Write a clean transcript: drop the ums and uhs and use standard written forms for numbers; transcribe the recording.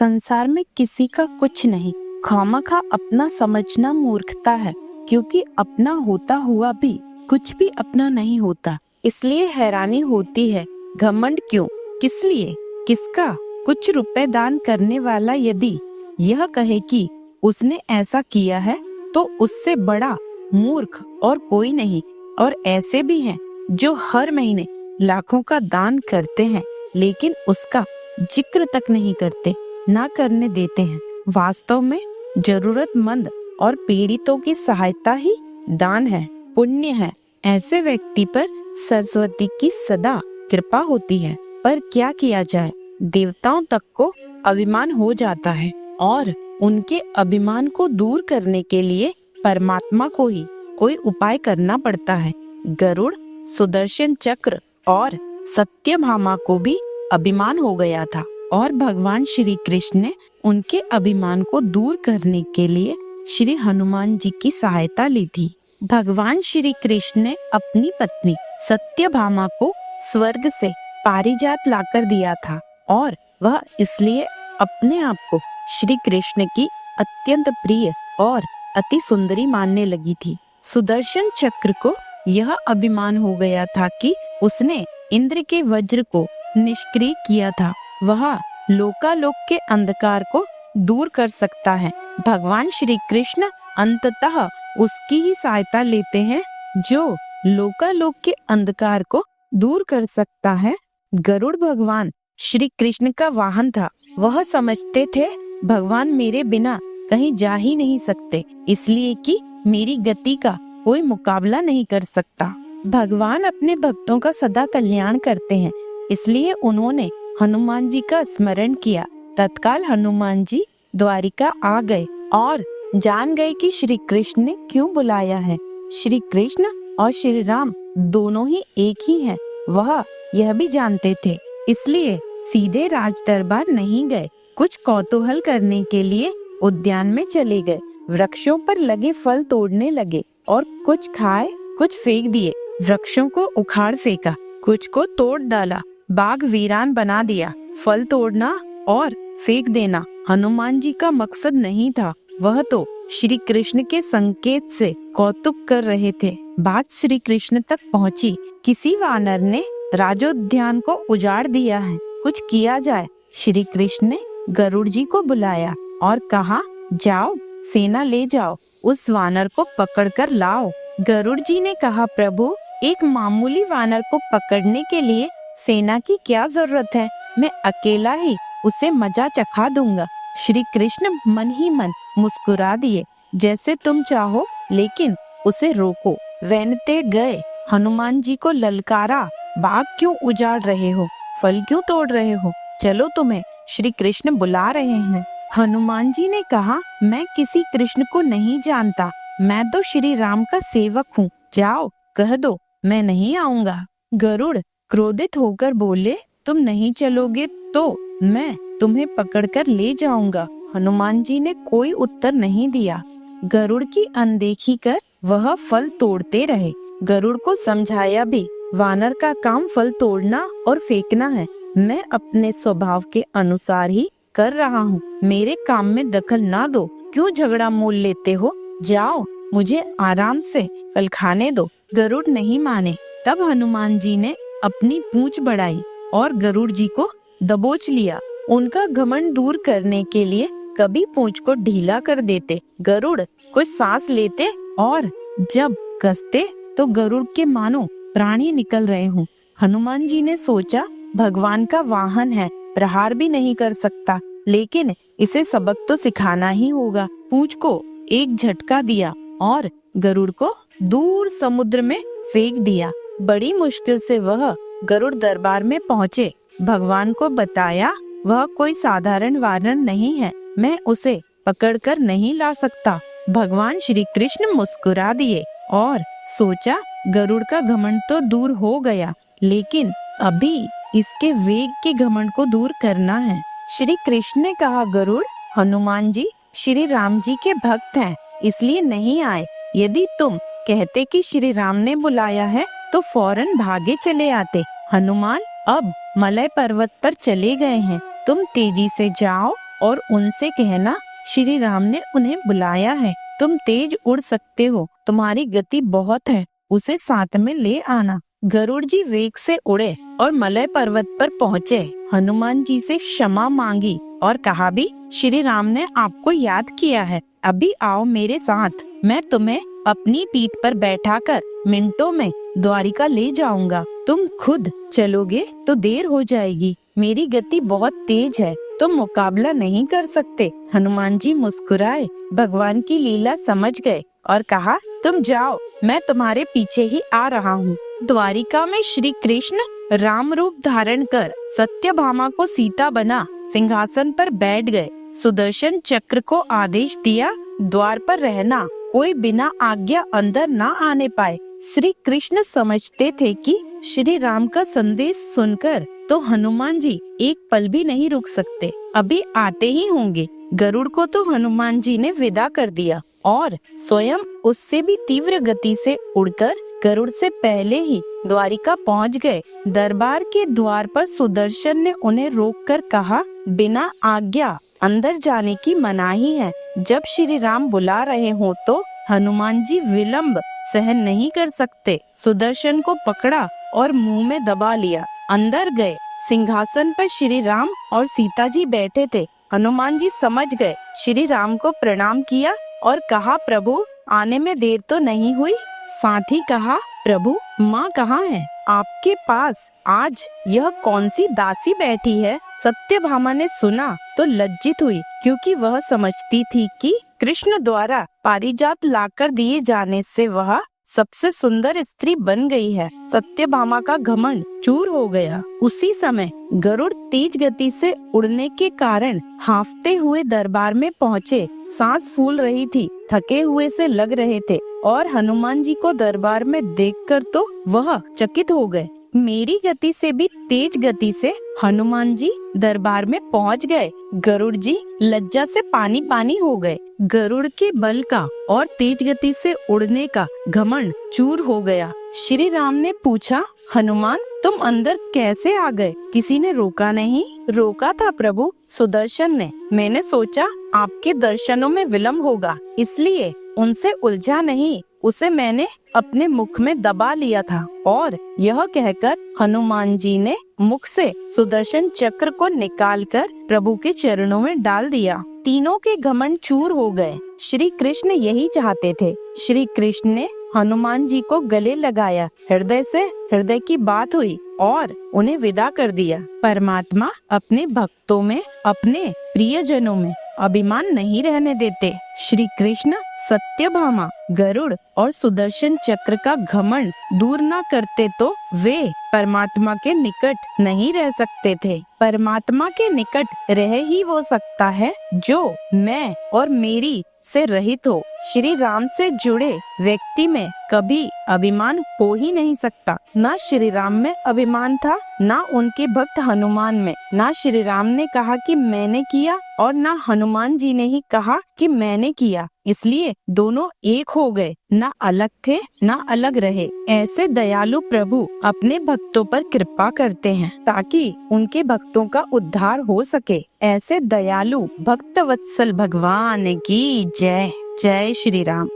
संसार में किसी का कुछ नहीं, खामखा अपना समझना मूर्खता है, क्योंकि अपना होता हुआ भी कुछ भी अपना नहीं होता। इसलिए हैरानी होती है, घमंड क्यों, किस लिए, किसका। कुछ रुपए दान करने वाला यदि यह कहे कि उसने ऐसा किया है, तो उससे बड़ा मूर्ख और कोई नहीं। और ऐसे भी हैं जो हर महीने लाखों का दान करते हैं, लेकिन उसका जिक्र तक नहीं करते, ना करने देते हैं। वास्तव में जरूरतमंद और पीड़ितों की सहायता ही दान है, पुण्य है। ऐसे व्यक्ति पर सरस्वती की सदा कृपा होती है। पर क्या किया जाए, देवताओं तक को अभिमान हो जाता है, और उनके अभिमान को दूर करने के लिए परमात्मा को ही कोई उपाय करना पड़ता है। गरुड़, सुदर्शन चक्र और सत्यभामा को भी अभिमान हो गया था, और भगवान श्री कृष्ण ने उनके अभिमान को दूर करने के लिए श्री हनुमान जी की सहायता ली थी। भगवान श्री कृष्ण ने अपनी पत्नी सत्यभामा को स्वर्ग से पारिजात लाकर दिया था, और वह इसलिए अपने आप को श्री कृष्ण की अत्यंत प्रिय और अति सुंदरी मानने लगी थी। सुदर्शन चक्र को यह अभिमान हो गया था कि उसने इंद्र के वज्र को निष्क्रिय किया था। वह लोकालोक के अंधकार को दूर कर सकता है। भगवान श्री कृष्ण अंततः उसकी ही सहायता लेते हैं जो लोकालोक के अंधकार को दूर कर सकता है। गरुड़ भगवान श्री कृष्ण का वाहन था। वह समझते थे भगवान मेरे बिना कहीं जा ही नहीं सकते, इसलिए कि मेरी गति का कोई मुकाबला नहीं कर सकता। भगवान अपने भक्तों का सदा कल्याण करते हैं, इसलिए उन्होंने हनुमान जी का स्मरण किया। तत्काल हनुमान जी द्वारिका आ गए और जान गए कि श्री कृष्ण ने क्यों बुलाया है। श्री कृष्ण और श्री राम दोनों ही एक ही हैं, वह यह भी जानते थे, इसलिए सीधे राज दरबार नहीं गए। कुछ कौतूहल करने के लिए उद्यान में चले गए। वृक्षों पर लगे फल तोड़ने लगे, और कुछ खाए, कुछ फेंक दिए। वृक्षों को उखाड़ फेंका, कुछ को तोड़ डाला, बाग वीरान बना दिया। फल तोड़ना और फेंक देना हनुमान जी का मकसद नहीं था, वह तो श्री कृष्ण के संकेत से कौतुक कर रहे थे। बात श्री कृष्ण तक पहुंची। किसी वानर ने राजोद्यान को उजाड़ दिया है, कुछ किया जाए। श्री कृष्ण ने गरुड़ जी को बुलाया और कहा, जाओ सेना ले जाओ, उस वानर को पकड़कर लाओ। गरुड़ जी ने कहा, प्रभु एक मामूली वानर को पकड़ने के लिए सेना की क्या जरूरत है, मैं अकेला ही उसे मजा चखा दूंगा। श्री कृष्ण मन ही मन मुस्कुरा दिए, जैसे तुम चाहो, लेकिन उसे रोको। वैनते गए, हनुमान जी को ललकारा, बाग क्यों उजाड़ रहे हो, फल क्यों तोड़ रहे हो, चलो तुम्हें श्री कृष्ण बुला रहे हैं। हनुमान जी ने कहा, मैं किसी कृष्ण को नहीं जानता, मैं तो श्री राम का सेवक हूँ, जाओ कह दो मैं नहीं आऊंगा। गरुड़ क्रोधित होकर बोले, तुम नहीं चलोगे तो मैं तुम्हें पकड़कर ले जाऊंगा। हनुमान जी ने कोई उत्तर नहीं दिया। गरुड़ की अनदेखी कर वह फल तोड़ते रहे। गरुड़ को समझाया भी, वानर का काम फल तोड़ना और फेंकना है, मैं अपने स्वभाव के अनुसार ही कर रहा हूँ, मेरे काम में दखल ना दो, क्यों झगड़ा मोल लेते हो, जाओ मुझे आराम से फल खाने दो। गरुड़ नहीं माने। तब हनुमान जी ने अपनी पूंछ बढ़ाई और गरुड़ जी को दबोच लिया। उनका घमंड दूर करने के लिए कभी पूंछ को ढीला कर देते। गरुड़ कुछ सांस लेते और जब कसते तो गरुड़ के मानो प्राण ही निकल रहे हों। हनुमान जी ने सोचा, भगवान का वाहन है, प्रहार भी नहीं कर सकता, लेकिन इसे सबक तो सिखाना ही होगा। पूंछ को एक झटका दिया और गरुड़ को दूर समुद्र में फेंक दिया। बड़ी मुश्किल से वह गरुड़ दरबार में पहुँचे। भगवान को बताया, वह कोई साधारण वानर नहीं है, मैं उसे पकड़कर नहीं ला सकता। भगवान श्री कृष्ण मुस्कुरा दिए और सोचा, गरुड़ का घमंड तो दूर हो गया, लेकिन अभी इसके वेग के घमंड को दूर करना है। श्री कृष्ण ने कहा, गरुड़, हनुमान जी श्री राम जी के भक्त हैं, इसलिए नहीं आए। यदि तुम कहते कि श्री राम ने बुलाया है तो फौरन भागे चले आते। हनुमान अब मलय पर्वत पर चले गए हैं, तुम तेजी से जाओ और उनसे कहना श्री राम ने उन्हें बुलाया है। तुम तेज उड़ सकते हो, तुम्हारी गति बहुत है, उसे साथ में ले आना। गरुड़ जी वेग से उड़े और मलय पर्वत पर पहुँचे। हनुमान जी से क्षमा मांगी और कहा भी श्री राम ने आपको याद किया है, अभी आओ मेरे साथ, मैं तुम्हें अपनी पीठ पर बैठाकर मिनटों में द्वारिका ले जाऊंगा। तुम खुद चलोगे तो देर हो जाएगी, मेरी गति बहुत तेज है, तुम मुकाबला नहीं कर सकते। हनुमान जी मुस्कुराए, भगवान की लीला समझ गए और कहा तुम जाओ, मैं तुम्हारे पीछे ही आ रहा हूँ। द्वारिका में श्री कृष्ण राम रूप धारण कर सत्यभामा को सीता बना सिंहासन पर बैठ गए। सुदर्शन चक्र को आदेश दिया, द्वार पर रहना, कोई बिना आज्ञा अंदर ना आने पाए। श्री कृष्ण समझते थे कि श्री राम का संदेश सुनकर तो हनुमान जी एक पल भी नहीं रुक सकते, अभी आते ही होंगे। गरुड़ को तो हनुमान जी ने विदा कर दिया और स्वयं उससे भी तीव्र गति से उड़कर गरुड़ से पहले ही द्वारिका पहुंच गए। दरबार के द्वार पर सुदर्शन ने उन्हें रोककर कहा, बिना आज्ञा अंदर जाने की मनाही है। जब श्री राम बुला रहे हो तो हनुमान जी विलंब सहन नहीं कर सकते। सुदर्शन को पकड़ा और मुंह में दबा लिया। अंदर गए। सिंहासन पर श्री राम और सीता जी बैठे थे। हनुमान जी समझ गए, श्री राम को प्रणाम किया और कहा, प्रभु आने में देर तो नहीं हुई। साथ ही कहा, प्रभु माँ कहाँ है? आपके पास आज यह कौन सी दासी बैठी है? सत्यभामा ने सुना तो लज्जित हुई, क्योंकि वह समझती थी कि कृष्ण द्वारा पारिजात लाकर दिए जाने से वह सबसे सुंदर स्त्री बन गई है। सत्यभामा का घमंड चूर हो गया। उसी समय गरुड़ तेज गति से उड़ने के कारण हांफते हुए दरबार में पहुँचे। सांस फूल रही थी, थके हुए से लग रहे थे और हनुमान जी को दरबार में देखकर तो वह चकित हो गए। मेरी गति से भी तेज गति से हनुमान जी दरबार में पहुंच गए। गरुड़ जी लज्जा से पानी पानी हो गए। गरुड़ के बल का और तेज गति से उड़ने का घमंड चूर हो गया। श्री राम ने पूछा, हनुमान तुम अंदर कैसे आ गए? किसी ने रोका नहीं? रोका था प्रभु, सुदर्शन ने। मैंने सोचा आपके दर्शनों में विलम्ब होगा, इसलिए उनसे उलझा नहीं, उसे मैंने अपने मुख में दबा लिया था। और यह कहकर हनुमान जी ने मुख से सुदर्शन चक्र को निकालकर प्रभु के चरणों में डाल दिया। तीनों के घमंड चूर हो गए। श्री कृष्ण यही चाहते थे। श्री कृष्ण ने हनुमान जी को गले लगाया, हृदय से हृदय की बात हुई और उन्हें विदा कर दिया। परमात्मा अपने भक्तों में, अपने प्रियजनों में अभिमान नहीं रहने देते। श्री कृष्ण सत्यभामा, गरुड़ और सुदर्शन चक्र का घमंड दूर न करते तो वे परमात्मा के निकट नहीं रह सकते थे। परमात्मा के निकट रह ही वो सकता है जो मैं और मेरी से रहित हो। श्री राम से जुड़े व्यक्ति में कभी अभिमान हो ही नहीं सकता। ना श्री राम में अभिमान था, ना उनके भक्त हनुमान में। ना श्री राम ने कहा कि मैंने किया और ना हनुमान जी ने ही कहा कि मैंने किया। इसलिए दोनों एक हो गए, ना अलग थे ना अलग रहे। ऐसे दयालु प्रभु अपने भक्तों पर कृपा करते हैं ताकि उनके भक्तों का उद्धार हो सके। ऐसे दयालु भक्त वत्सल भगवान की जय। जय श्री राम।